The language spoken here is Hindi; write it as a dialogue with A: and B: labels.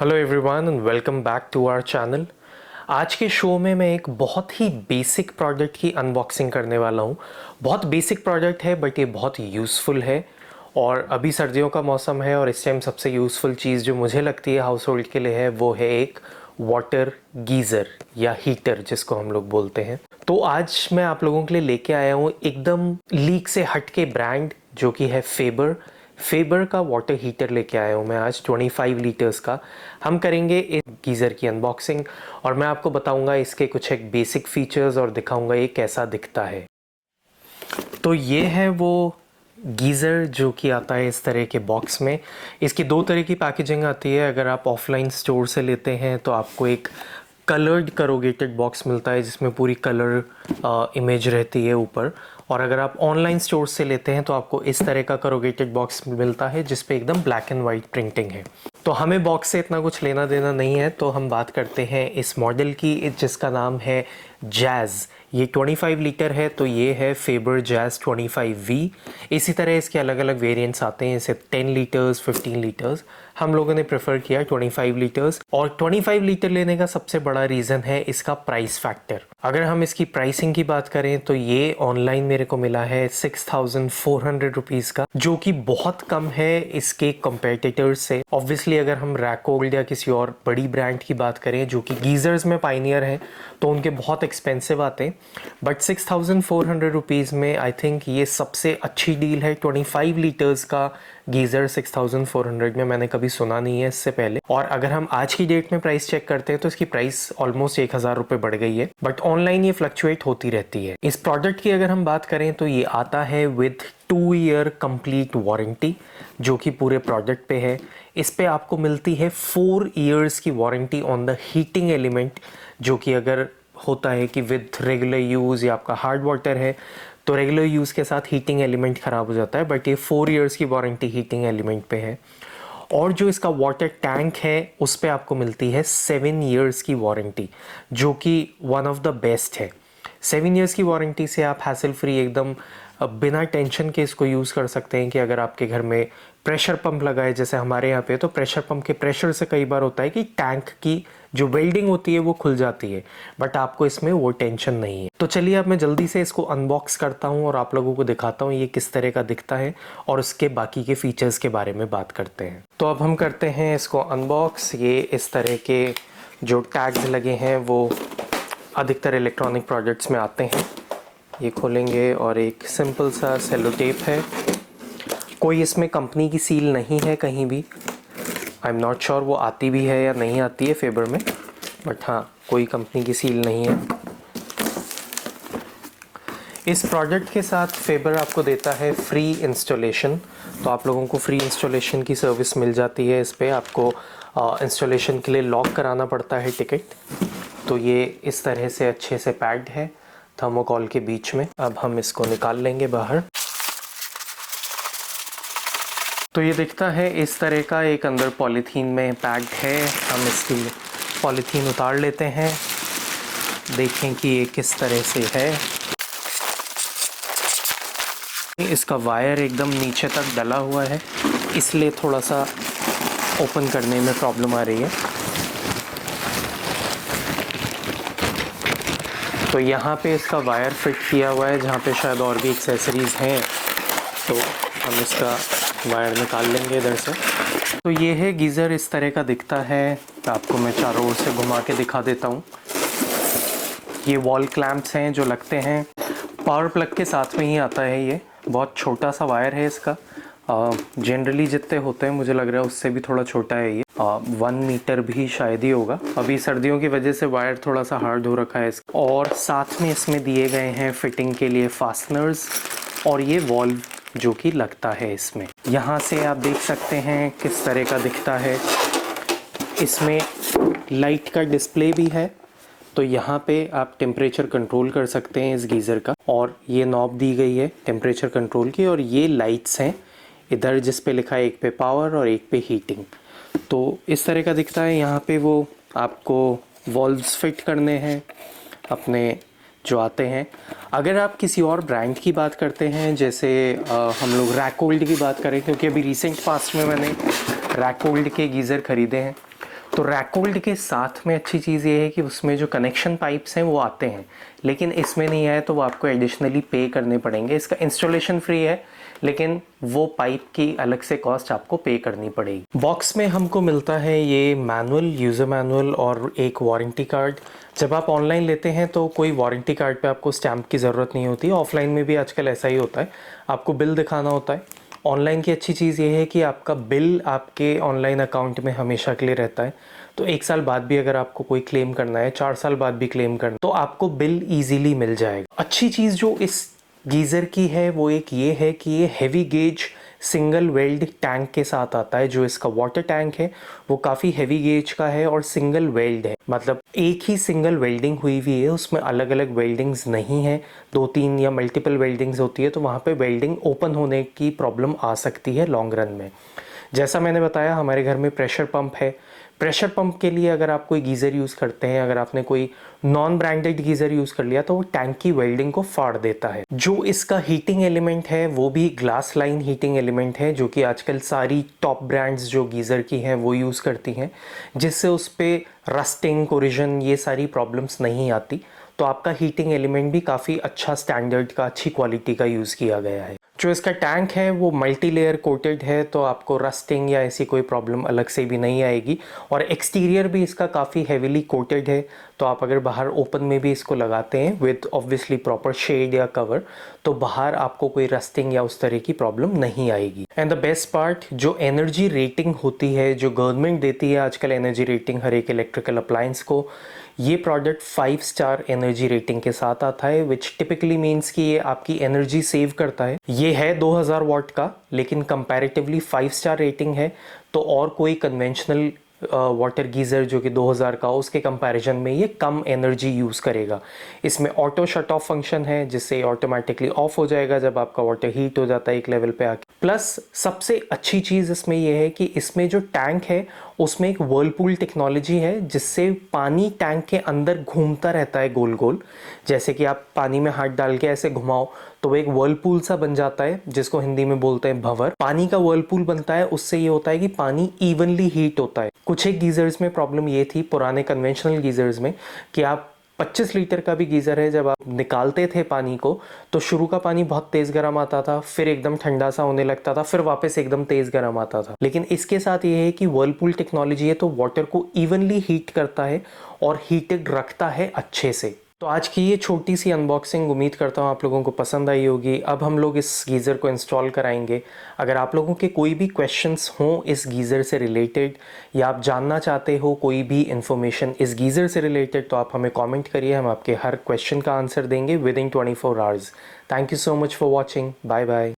A: Hello everyone and welcome back to our channel. आज के शो में मैं एक बहुत ही बेसिक प्रोडक्ट की अनबॉक्सिंग करने वाला हूँ। बहुत बेसिक प्रोडक्ट है बट ये बहुत यूज़फुल है और अभी सर्दियों का मौसम है और इस टाइम सबसे यूज़फुल चीज़ जो मुझे लगती है हाउस होल्ड के लिए है वो है एक वाटर गीज़र या हीटर जिसको हम लोग बोलते हैं। तो आज मैं आप लोगों के लिए लेके आया हूँ एकदम लीक से हट के ब्रांड जो कि है फेबर का वाटर हीटर लेके आया हूँ मैं आज 25 लीटर्स का। हम करेंगे इस गीज़र की अनबॉक्सिंग और मैं आपको बताऊंगा इसके कुछ एक बेसिक फीचर्स और दिखाऊंगा ये कैसा दिखता है। तो ये है वो गीज़र जो कि आता है इस तरह के बॉक्स में। इसकी दो तरह की पैकेजिंग आती है। अगर आप ऑफलाइन स्टोर से लेते हैं तो आपको एक कलर्ड करोगेटेड बॉक्स मिलता है जिसमें पूरी कलर इमेज रहती है ऊपर, और अगर आप ऑनलाइन स्टोर से लेते हैं तो आपको इस तरह का करोगेटेड बॉक्स मिलता है जिस पे एकदम ब्लैक एंड वाइट प्रिंटिंग है। तो हमें बॉक्स से इतना कुछ लेना देना नहीं है, तो हम बात करते हैं इस मॉडल की जिसका नाम है जैज़। ये 25 लीटर है तो ये है फेबर जैज़ 25V। इसी तरह इसके अलग अलग वेरिएंट्स आते हैं, जैसे 10 लीटर्स 15 लीटर्स। हम लोगों ने प्रेफर किया 25 लीटर्स, और 25 लीटर लेने का सबसे बड़ा रीज़न है इसका प्राइस फैक्टर। अगर हम इसकी प्राइसिंग की बात करें तो ये ऑनलाइन मेरे को मिला है 6400 रुपीज़ का, जो कि बहुत कम है इसके कंपेटिटर्स से। ऑब्वियसली अगर हम रैकोल्ड या किसी और बड़ी ब्रांड की बात करें जो कि गीज़र्स में पाइनियर हैं तो उनके बहुत एक्सपेंसिव आते हैं, बट 6400 रुपीज़ में आई थिंक ये सबसे अच्छी डील है। 25 लीटर्स का गीज़र 6400 में मैंने कभी सुना नहीं है इससे पहले। और अगर हम आज की डेट में प्राइस चेक करते हैं तो इसकी प्राइस ऑलमोस्ट 1000 रुपये बढ़ गई है, बट ऑनलाइन ये फ्लक्चुएट होती रहती है। इस प्रोडक्ट की अगर हम बात करें तो ये आता है विद 2 ईयर कंप्लीट वारंटी जो कि पूरे प्रोडक्ट पे है। इस पे आपको मिलती है 4 ईयर्स की warranty on the heating element, जो कि अगर होता है कि विद रेगुलर यूज़ या आपका हार्ड वाटर है तो रेगुलर यूज़ के साथ हीटिंग एलिमेंट ख़राब हो जाता है, बट ये 4 ईयर्स की वारंटी हीटिंग एलिमेंट पे है। और जो इसका वाटर टैंक है उस पे आपको मिलती है 7 ईयर्स की वारंटी, जो कि वन ऑफ द बेस्ट है। 7 ईयर्स की वारंटी से आप हैसल फ्री एकदम बिना टेंशन के इसको यूज़ कर सकते हैं कि अगर आपके घर में प्रेशर पंप लगा है जैसे हमारे यहाँ पे, तो प्रेशर पंप के प्रेशर से कई बार होता है कि टैंक की जो वेल्डिंग होती है वो खुल जाती है, बट आपको इसमें वो टेंशन नहीं है। तो चलिए अब मैं जल्दी से इसको अनबॉक्स करता हूँ और आप लोगों को दिखाता हूँ ये किस तरह का दिखता है और उसके बाकी के फीचर्स के बारे में बात करते हैं। तो अब हम करते हैं इसको अनबॉक्स। ये इस तरह के जो टैग्स लगे हैं वो अधिकतर इलेक्ट्रॉनिक प्रोडक्ट्स में आते हैं। ये खोलेंगे और एक सिंपल सा सेलो टेप है। कोई इसमें कंपनी की सील नहीं है कहीं भी। आई एम नॉट श्योर वो आती भी है या नहीं आती है फेबर में, बट हाँ कोई कंपनी की सील नहीं है। इस प्रोडक्ट के साथ फेबर आपको देता है फ्री इंस्टॉलेशन, तो आप लोगों को फ्री इंस्टॉलेशन की सर्विस मिल जाती है। इस पर आपको इंस्टॉलेशन के लिए लॉक कराना पड़ता है टिकट। तो ये इस तरह से अच्छे से पैक्ड है थर्मोकॉल के बीच में। अब हम इसको निकाल लेंगे बाहर। तो ये दिखता है इस तरह का, एक अंदर पॉलीथीन में पैक्ड है। हम इसकी पॉलीथीन उतार लेते हैं, देखें कि ये किस तरह से है। इसका वायर एकदम नीचे तक डला हुआ है, इसलिए थोड़ा सा ओपन करने में प्रॉब्लम आ रही है। तो यहाँ पे इसका वायर फिट किया हुआ है जहाँ पे शायद और भी एक्सेसरीज़ हैं, तो हम इसका वायर निकाल लेंगे इधर से। तो ये है गीज़र, इस तरह का दिखता है। आपको मैं चारों ओर से घुमा के दिखा देता हूँ। ये वॉल क्लैंप्स हैं जो लगते हैं, पावर प्लग के साथ में ही आता है। ये बहुत छोटा सा वायर है इसका, जनरली जितने होते हैं मुझे लग रहा है उससे भी थोड़ा छोटा है ये। 1 मीटर भी शायद ही होगा। अभी सर्दियों की वजह से वायर थोड़ा सा हार्ड हो रखा है इसका। और साथ में इसमें दिए गए हैं फिटिंग के लिए फास्टनर्स और ये वॉल्व जो कि लगता है इसमें। यहाँ से आप देख सकते हैं किस तरह का दिखता है। इसमें लाइट का डिस्प्ले भी है, तो यहाँ पे आप टेम्परेचर कंट्रोल कर सकते हैं इस गीज़र का। और ये नॉब दी गई है टेम्परेचर कंट्रोल की, और ये लाइट्स हैं इधर जिस पे लिखा है एक पे पावर और एक पे हीटिंग। तो इस तरह का दिखता है। यहाँ पे वो आपको वॉल्व्स फिट करने हैं अपने जो आते हैं। अगर आप किसी और ब्रांड की बात करते हैं, जैसे हम लोग रैकोल्ड की बात करें, क्योंकि अभी रिसेंट पास्ट में मैंने रैकोल्ड के गीज़र ख़रीदे हैं, तो रैकोल्ड के साथ में अच्छी चीज़ ये है कि उसमें जो कनेक्शन पाइप्स हैं वो आते हैं, लेकिन इसमें नहीं आए तो वो आपको एडिशनली पे करने पड़ेंगे। इसका इंस्टॉलेशन फ्री है, लेकिन वो पाइप की अलग से कॉस्ट आपको पे करनी पड़ेगी। बॉक्स में हमको मिलता है ये मैनुअल, यूज़र मैनुअल और एक वारंटी कार्ड। जब आप ऑनलाइन लेते हैं तो कोई वारंटी कार्ड पे आपको स्टैम्प की ज़रूरत नहीं होती। ऑफलाइन में भी आजकल ऐसा ही होता है, आपको बिल दिखाना होता है। ऑनलाइन की अच्छी चीज़ ये है कि आपका बिल आपके ऑनलाइन अकाउंट में हमेशा के लिए रहता है। तो 1 साल बाद भी अगर आपको कोई क्लेम करना है, 4 साल बाद भी क्लेम करना, तो आपको बिल ईजिली मिल जाएगा। अच्छी चीज़ जो इस गीज़र की है वो एक ये है कि ये heavy gauge single weld tank के साथ आता है। जो इसका वाटर टैंक है वो काफ़ी हैवी गेज का है और सिंगल वेल्ड है, मतलब एक ही सिंगल वेल्डिंग हुई हुई है, उसमें अलग अलग वेल्डिंग्स नहीं है। 2-3 या मल्टीपल वेल्डिंग्स होती है तो वहाँ पे वेल्डिंग ओपन होने की प्रॉब्लम आ सकती है लॉन्ग रन में। जैसा मैंने बताया, हमारे घर में प्रेशर पंप है। प्रेशर पंप के लिए अगर आप कोई गीज़र यूज़ करते हैं, अगर आपने कोई नॉन ब्रांडेड गीज़र यूज़ कर लिया तो वो टैंक की वेल्डिंग को फाड़ देता है। जो इसका हीटिंग एलिमेंट है वो भी ग्लास लाइन हीटिंग एलिमेंट है, जो कि आजकल सारी टॉप ब्रांड्स जो गीज़र की हैं वो यूज़ करती हैं, जिससे उस पर रस्टिंग, कोरिजन, ये सारी प्रॉब्लम्स नहीं आती। तो आपका हीटिंग एलिमेंट भी काफ़ी अच्छा स्टैंडर्ड का, अच्छी क्वालिटी का यूज़ किया गया है। जो इसका टैंक है वो मल्टी लेयर कोटेड है, तो आपको रस्टिंग या ऐसी कोई प्रॉब्लम अलग से भी नहीं आएगी। और एक्सटीरियर भी इसका काफ़ी हेविली कोटेड है, तो आप अगर बाहर ओपन में भी इसको लगाते हैं विद ऑब्वियसली प्रॉपर शेड या कवर, तो बाहर आपको कोई रस्टिंग या उस तरह की प्रॉब्लम नहीं आएगी। एंड द बेस्ट पार्ट, जो एनर्जी रेटिंग होती है, जो गवर्नमेंट देती है आजकल एनर्जी रेटिंग हर एक इलेक्ट्रिकल अप्लायंस को, ये प्रोडक्ट 5 स्टार एनर्जी रेटिंग के साथ आता है, विच टिपिकली मीन्स कि ये आपकी एनर्जी सेव करता है। ये है 2000 वाट का, लेकिन कंपैरेटिवली 5 स्टार रेटिंग है, तो और कोई कन्वेंशनल वाटर गीज़र जो कि 2000 का, उसके कंपैरिजन में ये कम एनर्जी यूज़ करेगा। इसमें ऑटो शट ऑफ फंक्शन है, जिससे ऑटोमेटिकली ऑफ हो जाएगा जब आपका वाटर हीट हो जाता है एक लेवल पे आके। प्लस सबसे अच्छी चीज़ इसमें यह है कि इसमें जो टैंक है उसमें एक वर्लपूल टेक्नोलॉजी है, जिससे पानी टैंक के अंदर घूमता रहता है गोल गोल। जैसे कि आप पानी में हाथ डाल के ऐसे घुमाओ तो वो एक वर्लपूल सा बन जाता है, जिसको हिंदी में बोलते हैं भंवर। पानी का वर्लपूल बनता है, उससे ये होता है कि पानी इवनली हीट होता है। कुछ एक गीज़र्स में प्रॉब्लम ये थी, पुराने कन्वेंशनल गीज़र्स में, कि आप 25 लीटर का भी गीज़र है, जब आप निकालते थे पानी को तो शुरू का पानी बहुत तेज़ गर्म आता था, फिर एकदम ठंडा सा होने लगता था, फिर वापस एकदम तेज़ गर्म आता था। लेकिन इसके साथ ये है कि वर्लपूल टेक्नोलॉजी है, तो वाटर को इवनली हीट करता है और हीटेड रखता है अच्छे से। तो आज की ये छोटी सी अनबॉक्सिंग उम्मीद करता हूँ आप लोगों को पसंद आई होगी। अब हम लोग इस गीज़र को इंस्टॉल कराएंगे। अगर आप लोगों के कोई भी क्वेश्चंस हों इस गीज़र से रिलेटेड, या आप जानना चाहते हो कोई भी इन्फॉर्मेशन इस गीज़र से रिलेटेड, तो आप हमें कमेंट करिए, हम आपके हर क्वेश्चन का आंसर देंगे within 24 hours. Thank you so much for watching. Bye bye.